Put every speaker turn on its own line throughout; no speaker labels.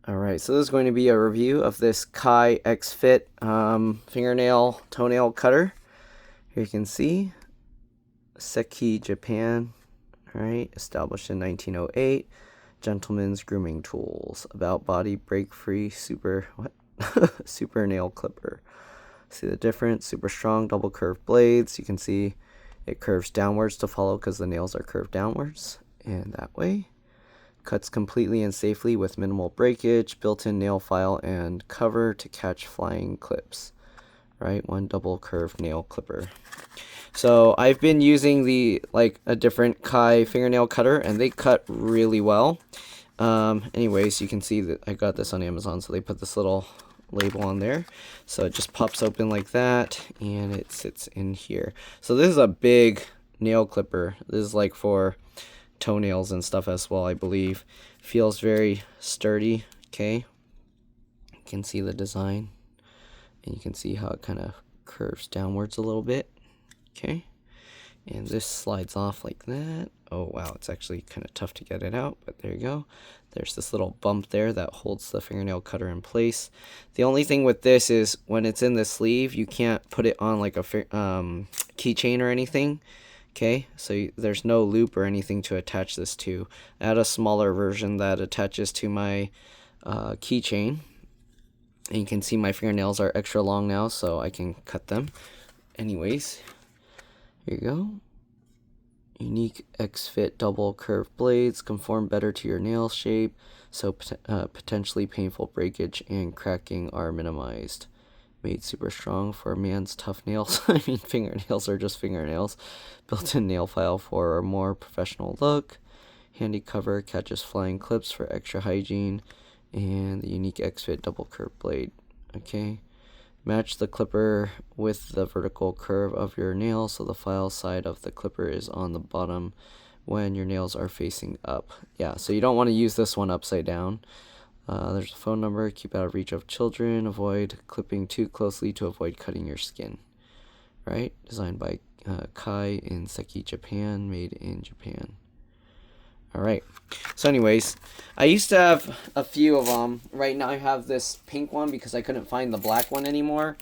Alright, so this is going to be a review of this Kai Xfit fingernail toenail cutter. Here you can see Seki, Japan. Alright, established in 1908. Gentlemen's grooming tools. About body break free super super nail clipper. See the difference? Super strong double curved blades. You can see it curves downwards to follow because the nails are curved downwards. And that way. Cuts completely and safely with minimal breakage, built-in nail file and cover to catch flying clips. Right, one double curved nail clipper. So I've been using a different Kai fingernail cutter, and they cut really well. Anyways, you can see that I got this on Amazon, so they put this little label on there, so it just pops open like that, and it sits in here. So this is a big nail clipper. This is like for toenails and stuff as well, I believe. Feels very sturdy. Okay, you can see the design, and you can see how it kind of curves downwards a little bit. Okay, and this slides off like that. Oh wow, it's actually kind of tough to get it out, but there you go. There's this little bump there that holds the fingernail cutter in place. The only thing with this is when it's in the sleeve, you can't put it on like a keychain or anything. Okay, so there's no loop or anything to attach this to. I had a smaller version that attaches to my keychain. And you can see my fingernails are extra long now, so I can cut them. Anyways, here you go. Unique Xfit double curved blades conform better to your nail shape, so potentially painful breakage and cracking are minimized. Made super strong for a man's tough nails. I mean, fingernails are just fingernails. Built-in nail file for a more professional look. Handy cover catches flying clips for extra hygiene. And the unique Xfit double curved blade. Okay. Match the clipper with the vertical curve of your nail so the file side of the clipper is on the bottom when your nails are facing up. Yeah, so you don't want to use this one upside down. There's a phone number. Keep out of reach of children. Avoid clipping too closely to avoid cutting your skin. Right? Designed by Kai in Seki, Japan. Made in Japan. Alright. So anyways, I used to have a few of them. Right now I have this pink one because I couldn't find the black one anymore.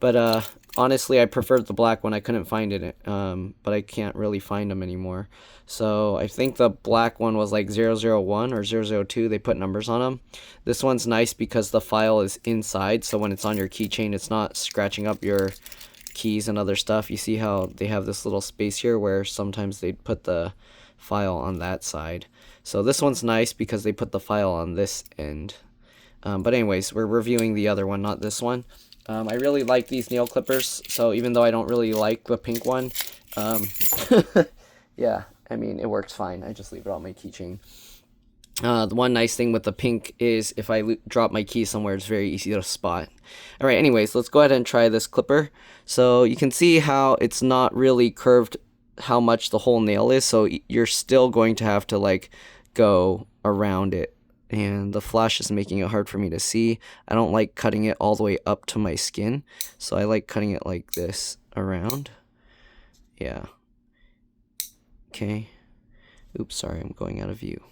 But honestly, I preferred the black one. I couldn't find it, but I can't really find them anymore. So I think the black one was like 001 or 002. They put numbers on them. This one's nice because the file is inside, so when it's on your keychain, it's not scratching up your keys and other stuff. You see how they have this little space here where sometimes they'd put the file on that side. So this one's nice because they put the file on this end. But anyways, we're reviewing the other one, not this one. I really like these nail clippers, so even though I don't really like the pink one, yeah, I mean, it works fine. I just leave it on my keychain. The one nice thing with the pink is if I drop my key somewhere, it's very easy to spot. Alright, anyways, let's go ahead and try this clipper. So you can see how it's not really curved how much the whole nail is, so you're still going to have to like go around it. And the flash is making it hard for me to see. I don't like cutting it all the way up to my skin, so I like cutting it like this around. Yeah. Okay. Oops, sorry, I'm going out of view.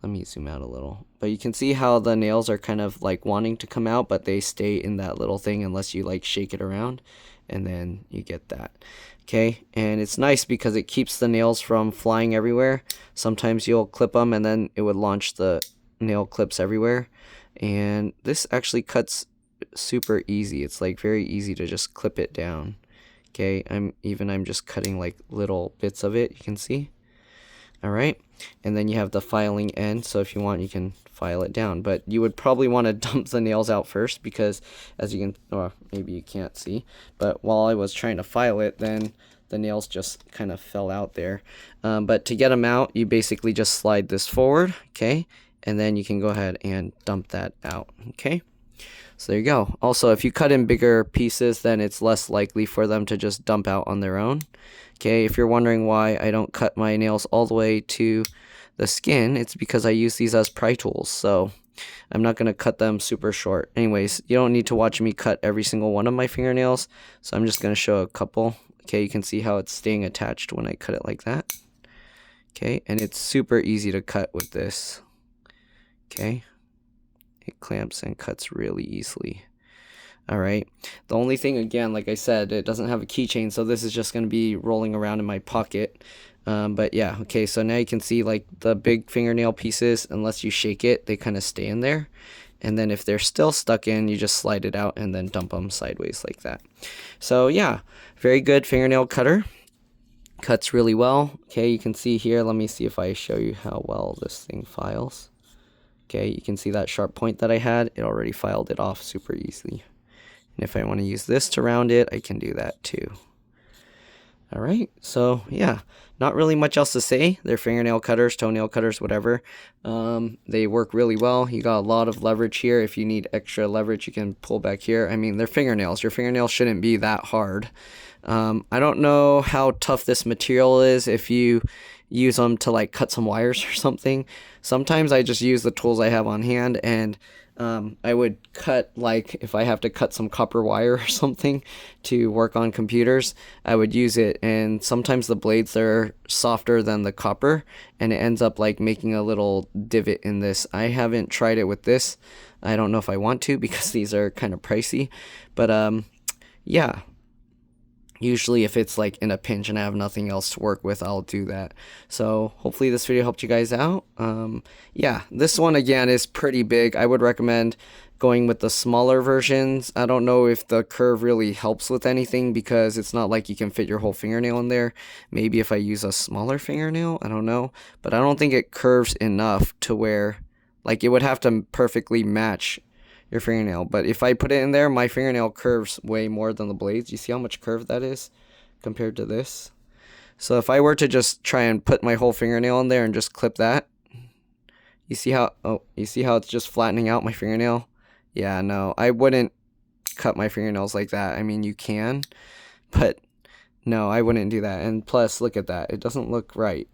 Let me zoom out a little. But you can see how the nails are kind of like wanting to come out, but they stay in that little thing unless you like shake it around, and then you get that. Okay, and it's nice because it keeps the nails from flying everywhere. Sometimes you'll clip them and then it would launch the nail clips everywhere. And this actually cuts super easy. It's like very easy to just clip it down. Okay, I'm just cutting like little bits of it, you can see. Alright, and then you have the filing end, so if you want you can file it down, but you would probably want to dump the nails out first because as you can, or maybe you can't see, but while I was trying to file it, then the nails just kind of fell out there. But to get them out, you basically just slide this forward, okay, and then you can go ahead and dump that out. Okay, so there you go. Also, if you cut in bigger pieces, then it's less likely for them to just dump out on their own. Okay, if you're wondering why I don't cut my nails all the way to the skin, it's because I use these as pry tools, so I'm not going to cut them super short. Anyways, you don't need to watch me cut every single one of my fingernails, so I'm just going to show a couple. Okay, you can see how it's staying attached when I cut it like that. Okay, and it's super easy to cut with this. Okay, It clamps and cuts really easily. All right. The only thing, again, like I said, it doesn't have a keychain, so this is just going to be rolling around in my pocket. But yeah, okay, so now you can see like the big fingernail pieces, unless you shake it, they kind of stay in there. And then if they're still stuck in, you just slide it out and then dump them sideways like that. So yeah, very good fingernail cutter. Cuts really well. Okay, you can see here, let me see if I show you how well this thing files. Okay, you can see that sharp point that I had, it already filed it off super easily. And if I want to use this to round it, I can do that too. Alright, so yeah, not really much else to say. They're fingernail cutters, toenail cutters, whatever. They work really well. You got a lot of leverage here. If you need extra leverage, you can pull back here. I mean, they're fingernails. Your fingernails shouldn't be that hard. I don't know how tough this material is if you use them to like cut some wires or something. Sometimes I just use the tools I have on hand, and I would cut, like if I have to cut some copper wire or something to work on computers, I would use it, and sometimes the blades are softer than the copper and it ends up like making a little divot in this. I haven't tried it with this. I don't know if I want to because these are kind of pricey, but yeah. Usually if it's like in a pinch and I have nothing else to work with, I'll do that. So hopefully this video helped you guys out. Yeah, this one again is pretty big. I would recommend going with the smaller versions. I don't know if the curve really helps with anything because it's not like you can fit your whole fingernail in there. Maybe if I use a smaller fingernail, I don't know. But I don't think it curves enough to where like it would have to perfectly match your fingernail. But if I put it in there, my fingernail curves way more than the blades. You see how much curve that is compared to this? So if I were to just try and put my whole fingernail in there and just clip that, you see how it's just flattening out my fingernail? Yeah, no, I wouldn't cut my fingernails like that. I mean, you can, but no, I wouldn't do that. And plus, look at that. It doesn't look right.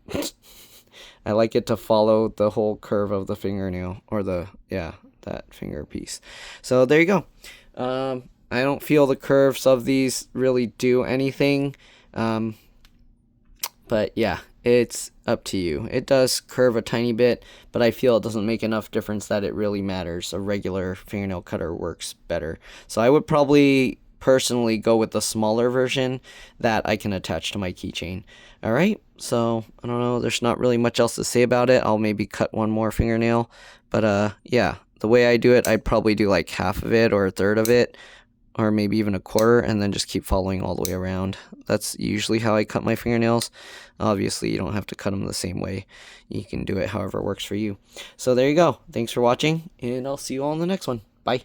I like it to follow the whole curve of the fingernail, or the, yeah, that finger piece. So there you go. I don't feel the curves of these really do anything, but yeah, it's up to you. It does curve a tiny bit, but I feel it doesn't make enough difference that it really matters. A regular fingernail cutter works better. So I would probably personally go with the smaller version that I can attach to my keychain. Alright, so I don't know, there's not really much else to say about it. I'll maybe cut one more fingernail, but yeah, the way I do it, I'd probably do like half of it or a third of it, or maybe even a quarter, and then just keep following all the way around. That's usually how I cut my fingernails. Obviously, you don't have to cut them the same way. You can do it however works for you. So there you go. Thanks for watching, and I'll see you all in the next one. Bye.